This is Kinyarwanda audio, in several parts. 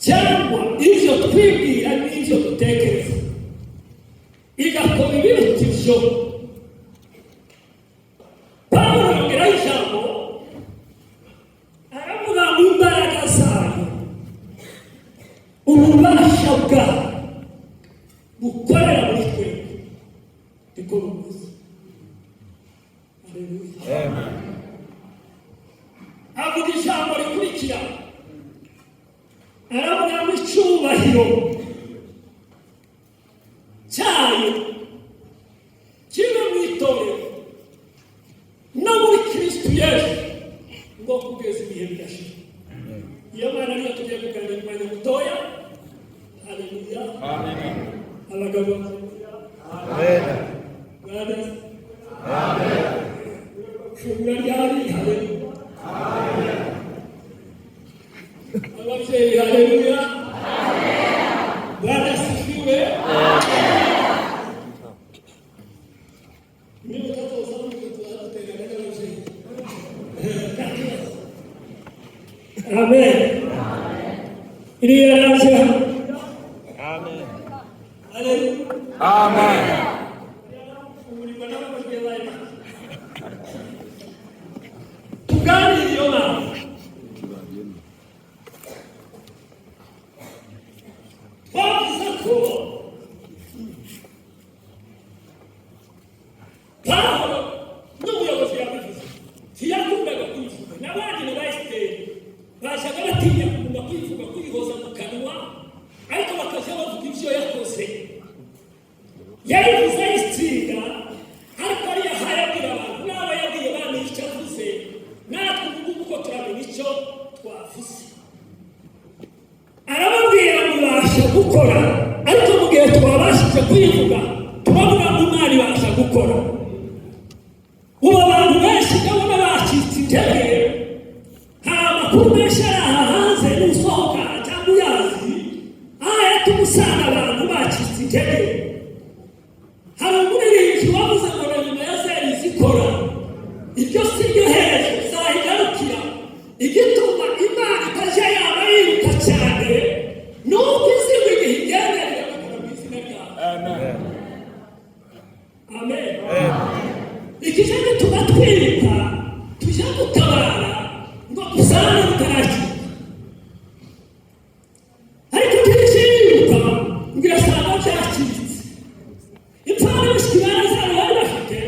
cyangwa ibyo twibwira n'ibyo dutekereza igakora ibiruta ibyo. Pawulo yongeraho ijambo aravuga ngo imbaraga zayo, ububasha bwayo bukorera muri twebwe niko bumeze. Haleluya. Avuga ijambo rikurikira aravuga ngo icyubahiro cyayo kibe mu itorero no muri Kristo Yesu ngo kugeza ibihe bidashira. Iyo Mana niyo tugiye kuganira umwanya mutoya. Haleluya. Amen. Abagabo. Amen. Brothers. Amen. Shungura ryari. Haleluya. Amen. Ababyeyi. Haleluya. Amen. Brothers sifiwe. Amen. Mimi mtoto wangu tunatengeneza mzee. Amen. Ini rahasia. Amen. Haleluya. Amen. Ulikwenda kwa Bwana. Tukani yona. Baba zako. Pawulo n'umuyobozi yabivuze. Tiyakundaga kwivuga. N'abandi n'abayisite bashaka batinya kuguma kwivuga kwihoza mu kanwa, ariko bakaza bavuga ibyo yakoze. Yabivuze ayisiga, ariko ari yahaye abwira abantu n'aba yabwiye bamenya icyo avuze, natwe ubu ngubu ko turamenya icyo twavuze. Arababwira ngo ibasha gukora, ariko mu gihe twabashije kuyivuga turavuga ngo Imana ibasha gukora. Ubu abantu benshi ndabona bacitse intege, hari amakuru menshi ari aha hanze n'usohoka cyangwa uyazi, ahita umusanga abantu bacitse intege. Hari umuririmbyi wavuze ngo na nyuma ya zeri zikora, iryo si ryo herezo zahigarukira. Igituma Imana itajya yaba yiruka cyane ni uko izindi igihe igenderera bakora mu izina ryayo. Amen. Amen. Ikije gituma twiruka tujya gutabara ngo dusane bitarakira, ariko twiruka ngo irasanga byacitse. Impfana y'ubushikirane zabo bari bafite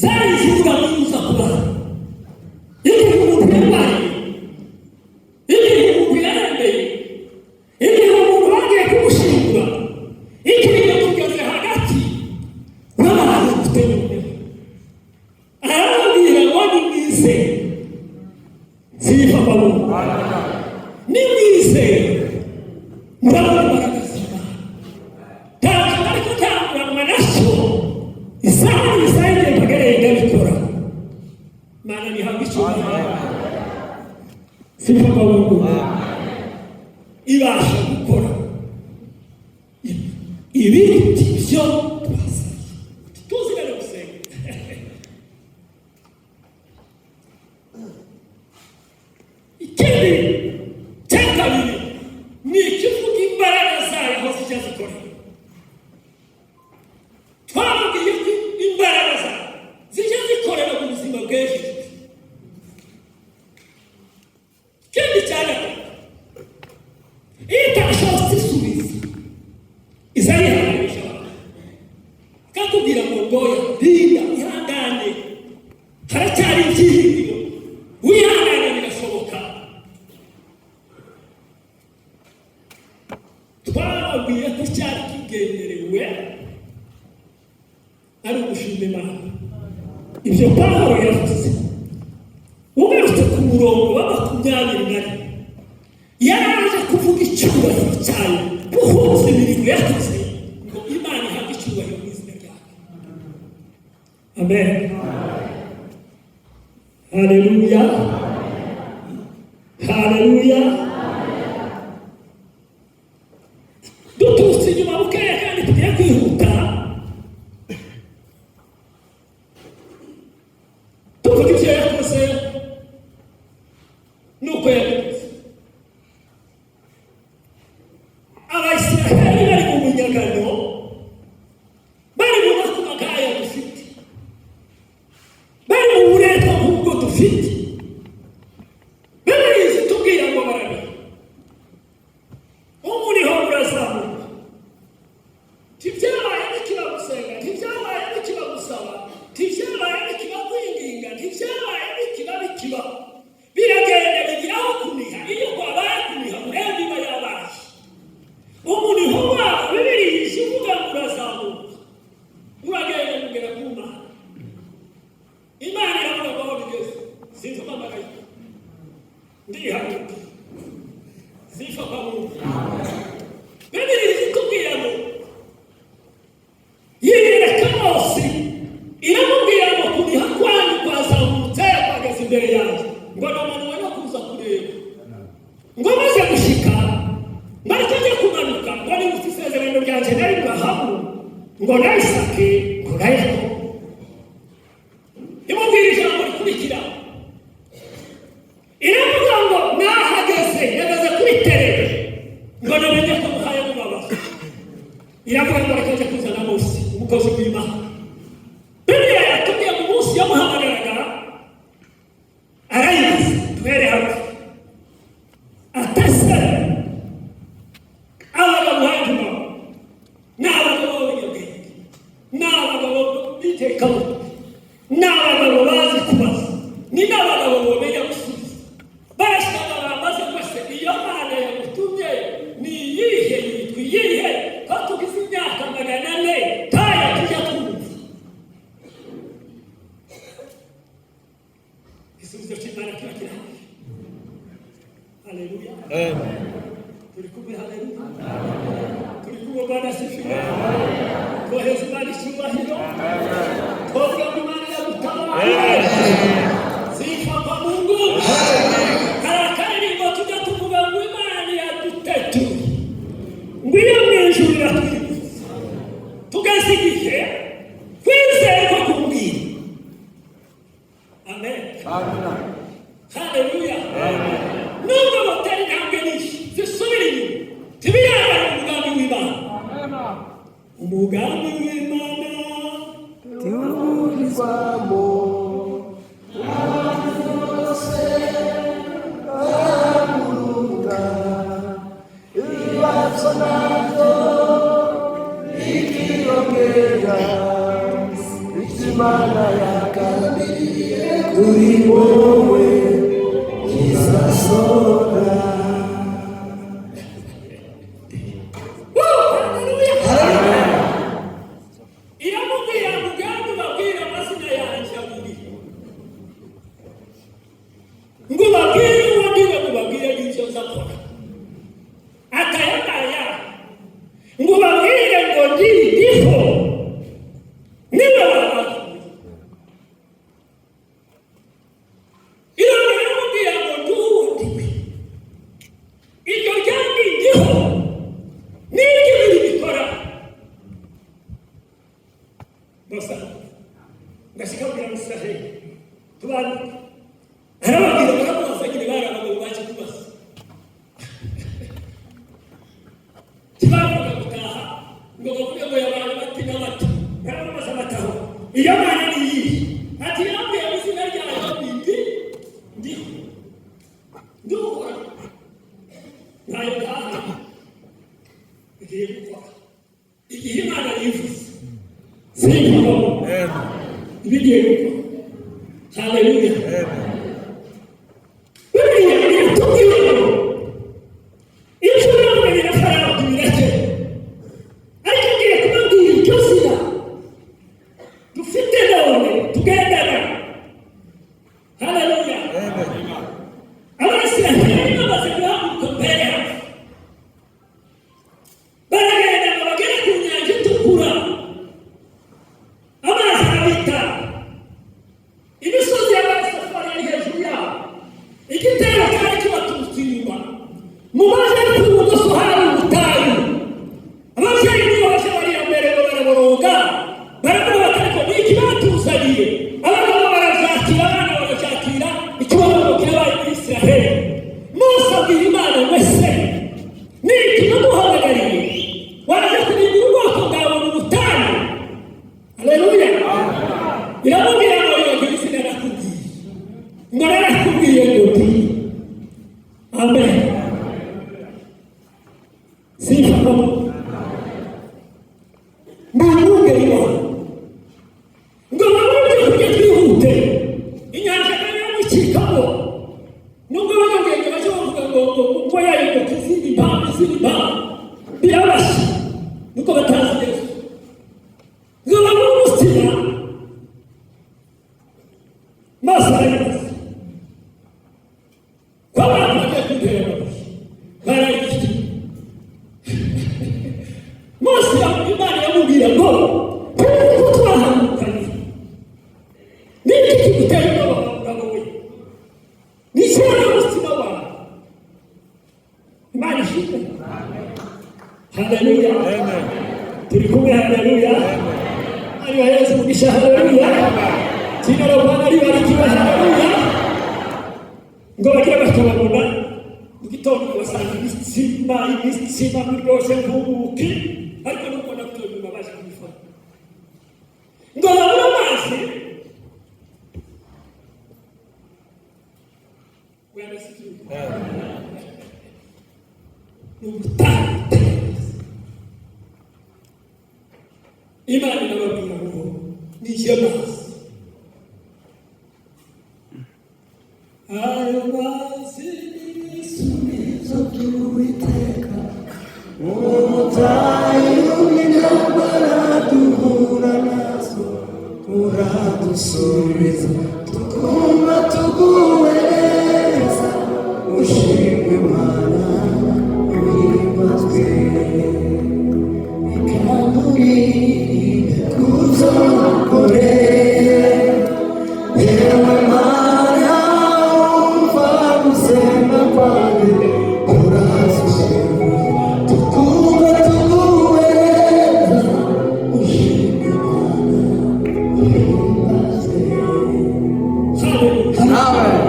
zari zivuga ngo uza kubaho. Igihe umuntu yarwaye, igihe umuntu yarembeye, igihe umuntu bagiye kumushyingura, igihe tugeze hagati n'abantu tutemewe, arababwira ngo nimwizere. Sifa Mungu. Nimwizere murabona imbaraga z'Imana. Ntabwo ariko ntanguranwa nazo isaha impagareye ndabikora. Mana nihabwe icyubahiro. Sifa Mungu. Ibasha gukora ibiruta ibyo twasabye. Tuzigane gusenga. Ikindi cya kabiri ni ikivuga imbaraga zayo aho zijya zikora. Twababwiye ko imbaraga zayo zijya zikorera mu buzima bw'ejo. Ikindi cya gatatu, iyo itashobotse isubiza izayihanganisha abantu, ikakubwira ngo ngoya rinda ihangane, haracyari ibyiringiro, wihangane birashoboka. Twababwiye ko cyari kigenderewe ari ugushima Imana. Ibyo Pawulo yavuze ugarutse ku murongo wa 20 yaraje kuvuga icyubahiro cyayo guhuza imirimo yakoze ngo Imana ihabwe icyubahiro mu izina ryayo. Amen. Haleluya. Haleluya. Duturutse inyuma bukeya kandi tugiye kwihuta, tuvuga ibyo yakoze nuko yakoze. Sifa kwa Mungu. Biblia inatubwira ngo yeye kama osi inamubwira ngo kubiha kwanyu kwazamutse kwageze imbere yanjye ngo n'umuntu wari kuza kureba ngo maze gushika mariko ajya kumanuka ngo ni isezerano ryanjye nari bahamu ngo nayisake ngo nayiko imubwira ijambo rikurikira iravuga ngo nahageze yageze kuri tere ngo namenye ko muhaye mubabaza iravuga ngo reka njye kuzana Mose umukozi w'Imana. Biblia yatubwiye mu munsi yamuhamagaraga arayizi twere hafi atese abagabo hanyuma n'abagabo b'abanyabwenge n'abagabo b'itekamu n'abagabo bazi kubaza ni n'abagabo bamenya gusubiza barashaka bamaze rwose iyo Mana yagutumye ni iyihe yitwa iyihe ko tugize imyaka 400 taya tujya twumva isubizo cy'Imana kiba kirahari. Haleluya. Turi kumwe, haleluya. Turi kumwe, Bwana asifiwe. Koheza Imana icyubahiro. Twavuga ngo Imana yadutabara. Sifa kwa Mungu. Harakaririmbo tujya tuvuga ngo Imana yadutetuye. Ngwiyo mu ijuru iratwifuza. Tugeze igihe kwizerwa kumbwira. Amen. Amen. Haleluya. Amen. Nubwo batari intambwe nyinshi zisubira inyuma tibirabara umugambi w'Imana. Umugambi w'Imana turizwamo abantu bose bamuruka ibibazo nabyo bikiyongera Imana yakambiriye kuri wowe izasohora. iramubwira umugambi babwira amazina yanjye abiri ngo babwire uwo ndiwe ngo babwire n'ibyo nzakora akayagaya ngo babwire ngo ndiho niba babaza iramubwira ngo nduwundiwe iryo ryandi ndiho n'ibyo biri bikora Musa ngashika kugira Musiraheli tubana arababwira bakamubaza nyine barabagabo baje kubaza kibavuga gutaha ngo bavuge ngo yabaye bati n'amata baramubaza amataho iyo Mana ni iyi ati yambwiye mu izina ryayo bindi ndiho ntayo ngaha igiye gukora igihe Imana yivuze Sifa ibigiye gukora. Haleluya. Biblia inatubwira ngo ibyo nabonye na Farawo birake ariko ngiye kubabwira iryo zina dufite none tugendana. Haleluya. Abasiraheli bamaze guhaguruka mbere baragenda ngo bagere ku nyanja itukura amazi arabita imisozi y'abasafari ari hejuru yabo igitero cyari kibaturutse inyuma mu mazi ari ku bumoso hari ubutayu ababyeyi nibo baje bari imbere ngo baraboroga baravuga bati ariko ni iki batuzaniye abagabo barabyakira abana bagacyakira ikibazo kirabaye muri Isiraheli. Mose abwira Imana ngo ese ni iki namuhamagariye waje kurindira ubwoko bwawe mu butayu. Haleluya. Iramubwira ngo yogira izina nakubwiye ngo narakubwiye ngo ndi. Amen. Sifa kwa Mungu. Mungu Imana ngo babuze kujya twihute inyanja nayo mucikamo nubwo abanyabwenge baje bavuga ngo uko yayikoze izindi mpamvu birabasha nuko batazi neza ngo babure umutima maze arayibaza ko abantu bagiye Imana ishimwe. Haleluya. Turi kumwe. Haleluya. Hariho Yesu mugisha. Haleluya. Jina la Bwana libarikiwe. Haleluya. Ngo bagira bakababona mu gitondo basanga imitsima miryoshye nk'ubuki, ariko nuko nabyo nyuma baje kubifata. Ngo babona amazi Imana inababwira ngo nije amazi. Ayo mazi n'ibisubizo by'Uwiteka, umutayo n'intambara duhura nazo uradusubiza tukumva tuguwe neza. Ushimwe Mana uhimbazwe, ikandurire kuzo wakoreye. Yewe Mana umva gusenga kwanjye, urasubiza tukumva tuguwe neza. Ushimwe Mana uhimbazwe. Amen.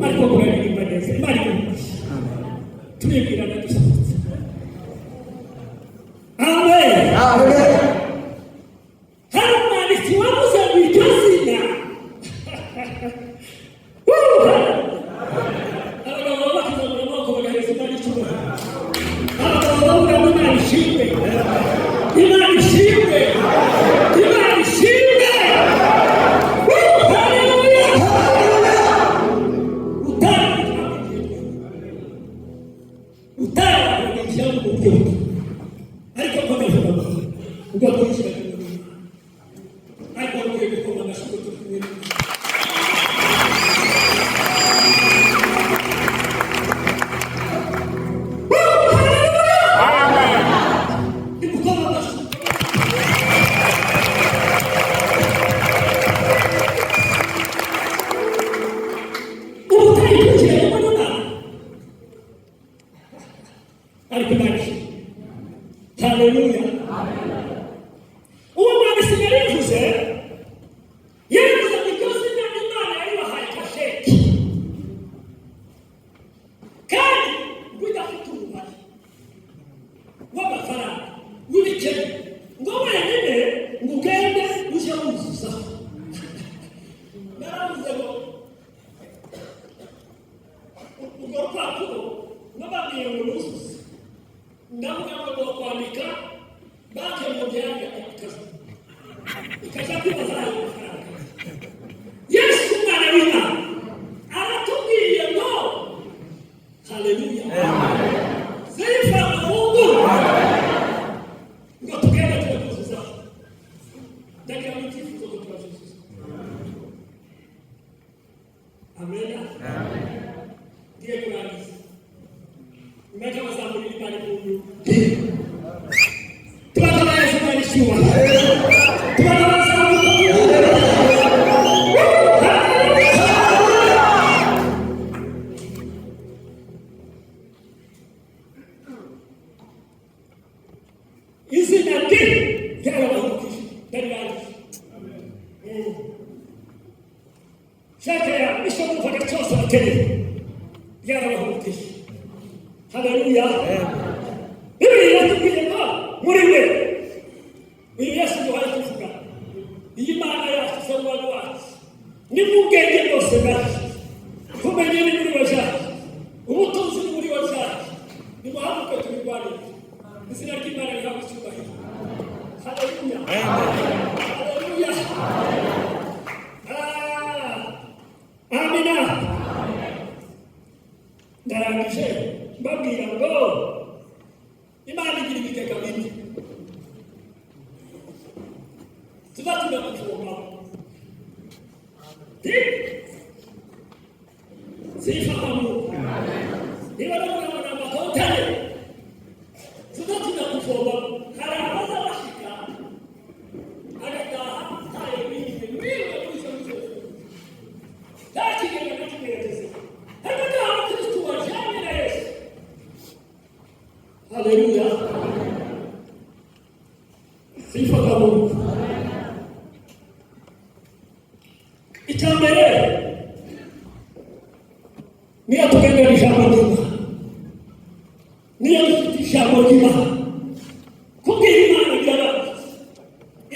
ariko kuraririmba neza. Imana imugisha. Turibwirana dusohotse. Amen. Amen. Hari umwanditsi wavuze ngo iryo zina abagabo bakizamura amaboko bagahereza Imana icyubahiro. Abagabo bavuga ngo Imana ishimwe. Imana ishimwe. Imana ishimwe. Haleluya. Utagishyira mu buryo ariko komevuga ubwo twishyira mu buryo ariko bakwiye gukoma amashuri turi kumwe. Ni gukoma amashuri. Ubu utayikurikiye n'imodoka ariko Imana ishimwe. Haleluya. Uwo mwanditsi yarivuze ngo iryo zina Imana yaribahaye kasheki, kandi ngo idafite umubare w'amafaranga w'ibikene, ngo wenyine ngo ugende ujye wuzuzaho. Naravuze ngo urwo rupapuro nababwiye ngo nuzuze, ndavuga ngo ni ukwandika banki mu byanya ikaza kwibaza ayo mafaranga. Yesu umwana w'Imana aratubwiye ngo haleluya, zifata Mungu ngo tugende tuzuzaho. Ndagira ngo twifuze ko tuzuza. Amen. Ndiye kurangiza. Imeka bazamuri Imana Mungu. Tubakaba Yesu Imana ishimwe. Tubakaba bazamuri. Izina rye ryarabahukije ndaribangije. Shaka ya ishoboka cyose bakeneye ryarabahukije. Haleluya. Bibiliya yatubwiye ngo muri we uyu Yesu duhaye kuvuga iyi Mana yacu se umwana wacu ni mu bwenge bwose bwacu, kumenya ni muri we jacu, ubutunzi ni muri we jacu. Nimuhaguruke tubirwanire. Izina ry'Imana rihabwe icyubahiro. Haleluya. Haleluya. Amina. Ndarangije mbabwira ngo Imana igira ibigega bine tuzatuma kuvomaho. Zifata Mungu. Niba n'umwana amakontane tuzatuma kuvomaho. Hari abaza bashika agataha ntayo bindi niba kuza kuzoza ntakigega nakimereze ariko nta Kristo wajyanye na Yesu Haleluya. Sifa kwa Mungu. Icyambere niyo tugendera ijambo ry'Imana, niyo dufite ijambo ry'Imana, kubwira Imana byaranditse,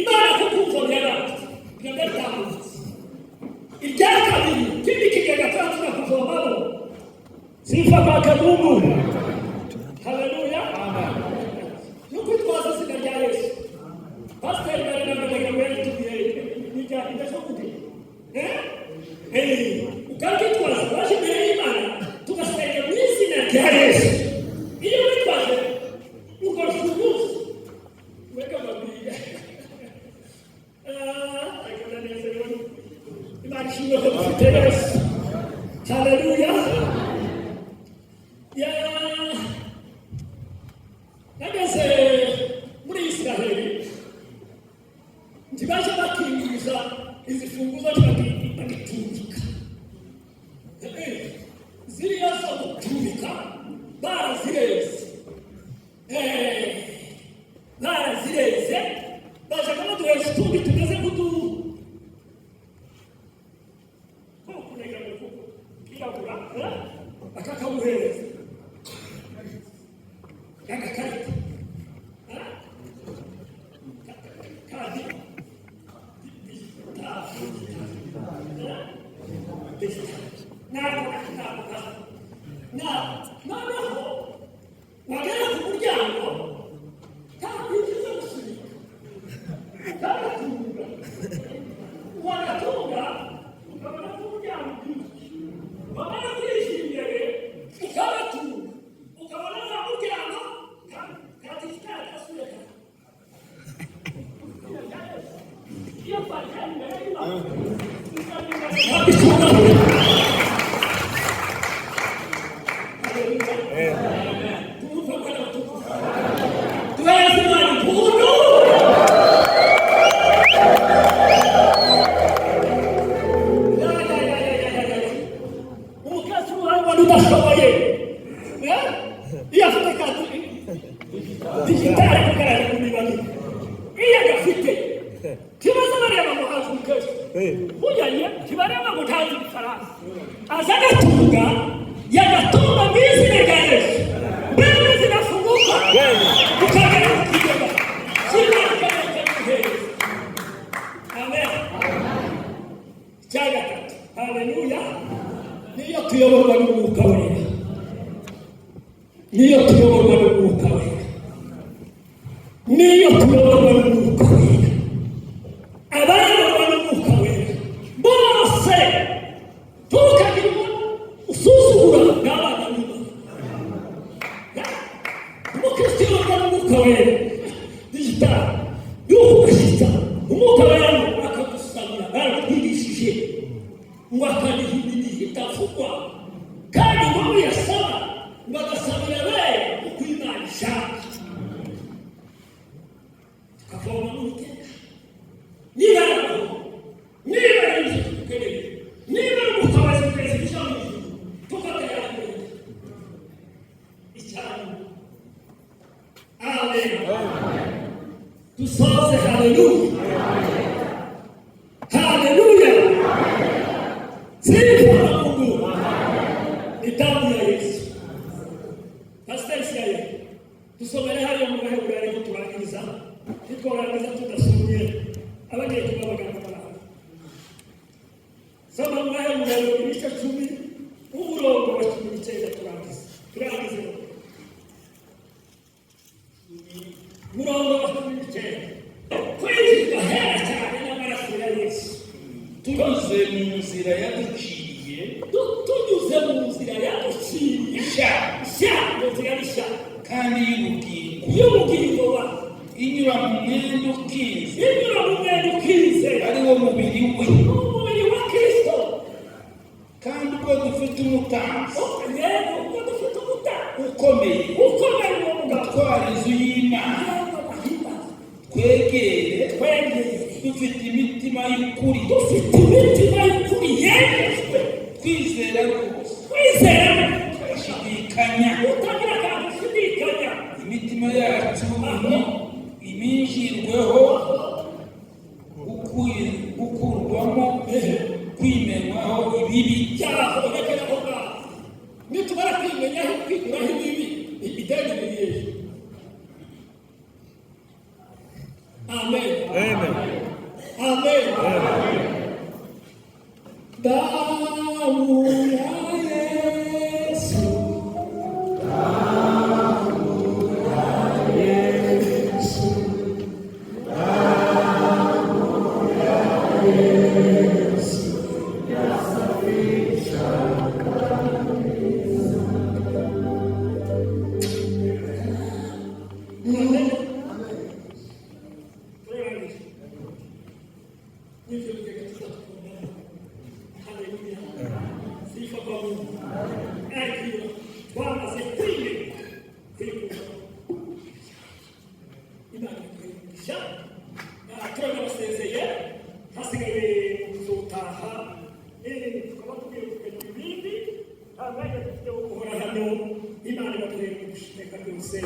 Imana kukumva byaranditse, byaranditse. Irya kabiri kindi kigega tuba kuvomamo, sifa kwa Mungu. Haleluya. Nuko twaza sina rya Yesu. Pastor baranaga mbere tubiye nijya kuti. Ukakitwaza waje mbere y'Imana tugasenga mu izina rya Yesu. Iyo witwaje uko rufuzi weka babiri. Akana neza rero. Imana ishimwe ko dufite Yesu. Haleluya. Nageze muri Israeli ntibaje bakingiza izi funguzo bagitundika. Ziriya zo gutundika barazireze. Barazireze bajaga baduhesha utundi tumeze kukunega kirabura bakakabuhereza agakarita kadi noneho wagera ku muryango kakwinjiza gusunika kagatunga wagatunga ukabona ko umuryango ubyuki wamara kwishyira imbere ukagatunga ukabona za muryango katikitari kasubeka iyo twajyanye imbere y'Imana Haleluya. Niyo tuyoborwa n'Umwuka Wera. Niyo tuyoborwa n'Umwuka Wera. Niyo tuyoborwa n'Umwuka Wera. Abayoborwa n'Umwuka Wera bose tukagira usuzugura n'abana b'Imana. Umukristo uyoborwa n'Umwuka Wera digital y'ukukristo Umwuka Wera akagusabira baratwigishije ngo akanihimbira itavugwa kandi ngo yasaba ngo agasabira bere uko Imana ishaka tukavoma n'Uwiteka. Niba ari inzu tukeneye, niba ari umutabazi twese dushya mu ijuru tugatera mbere icyaro. Amen. Dusoze. Haleluya. Haleluya. Sifa kwa Mungu. Ni damu ya Yesu. Pastor Israel, tusomere hariya mu Baheburayo ariko turangiriza. Twarangiza tudasomye abagiye kubabagana baraho. Soma mu Baheburayo ibice 10 umurongo wa 19 turangiza. Murongo wa 19. Kwinjira hera cyane n'amaraso ya Yesu. Tunyuze mu nzira yaduciye, tunyuze mu nzira yaduciye sha kandi y'ubugingo wa inyura mu mwenda ukize ari wo mubiri we, umubiri wa Kristo. kandi ubwo dufite umutanzi ukomeye utwara inzu y'Imana, twegere dufite imitima y'ukuri yejejwe kwizera rwose, gushidikanya imitima imitima yacu iminjirweho gukurwamo kwimenwaho ibibi cyaho rekeraho ngaho nitumara kwimenyaho kwikuraho ibibi ideni ririye. Amen. Amen. Amen. Damu ya Yesu, damu ya Yesu, damu ya Yesu yasafisha kabisa. Amen. Sifa kwa Mungu. Akiwa Bwana asifiwe. Imana ikisha. Na turabasezeye hasigaye kuzutaha. Tukaba tugiye kugenda ibindi. Ntabwo dufite guhora hano. Imana ibaturere gushika byose.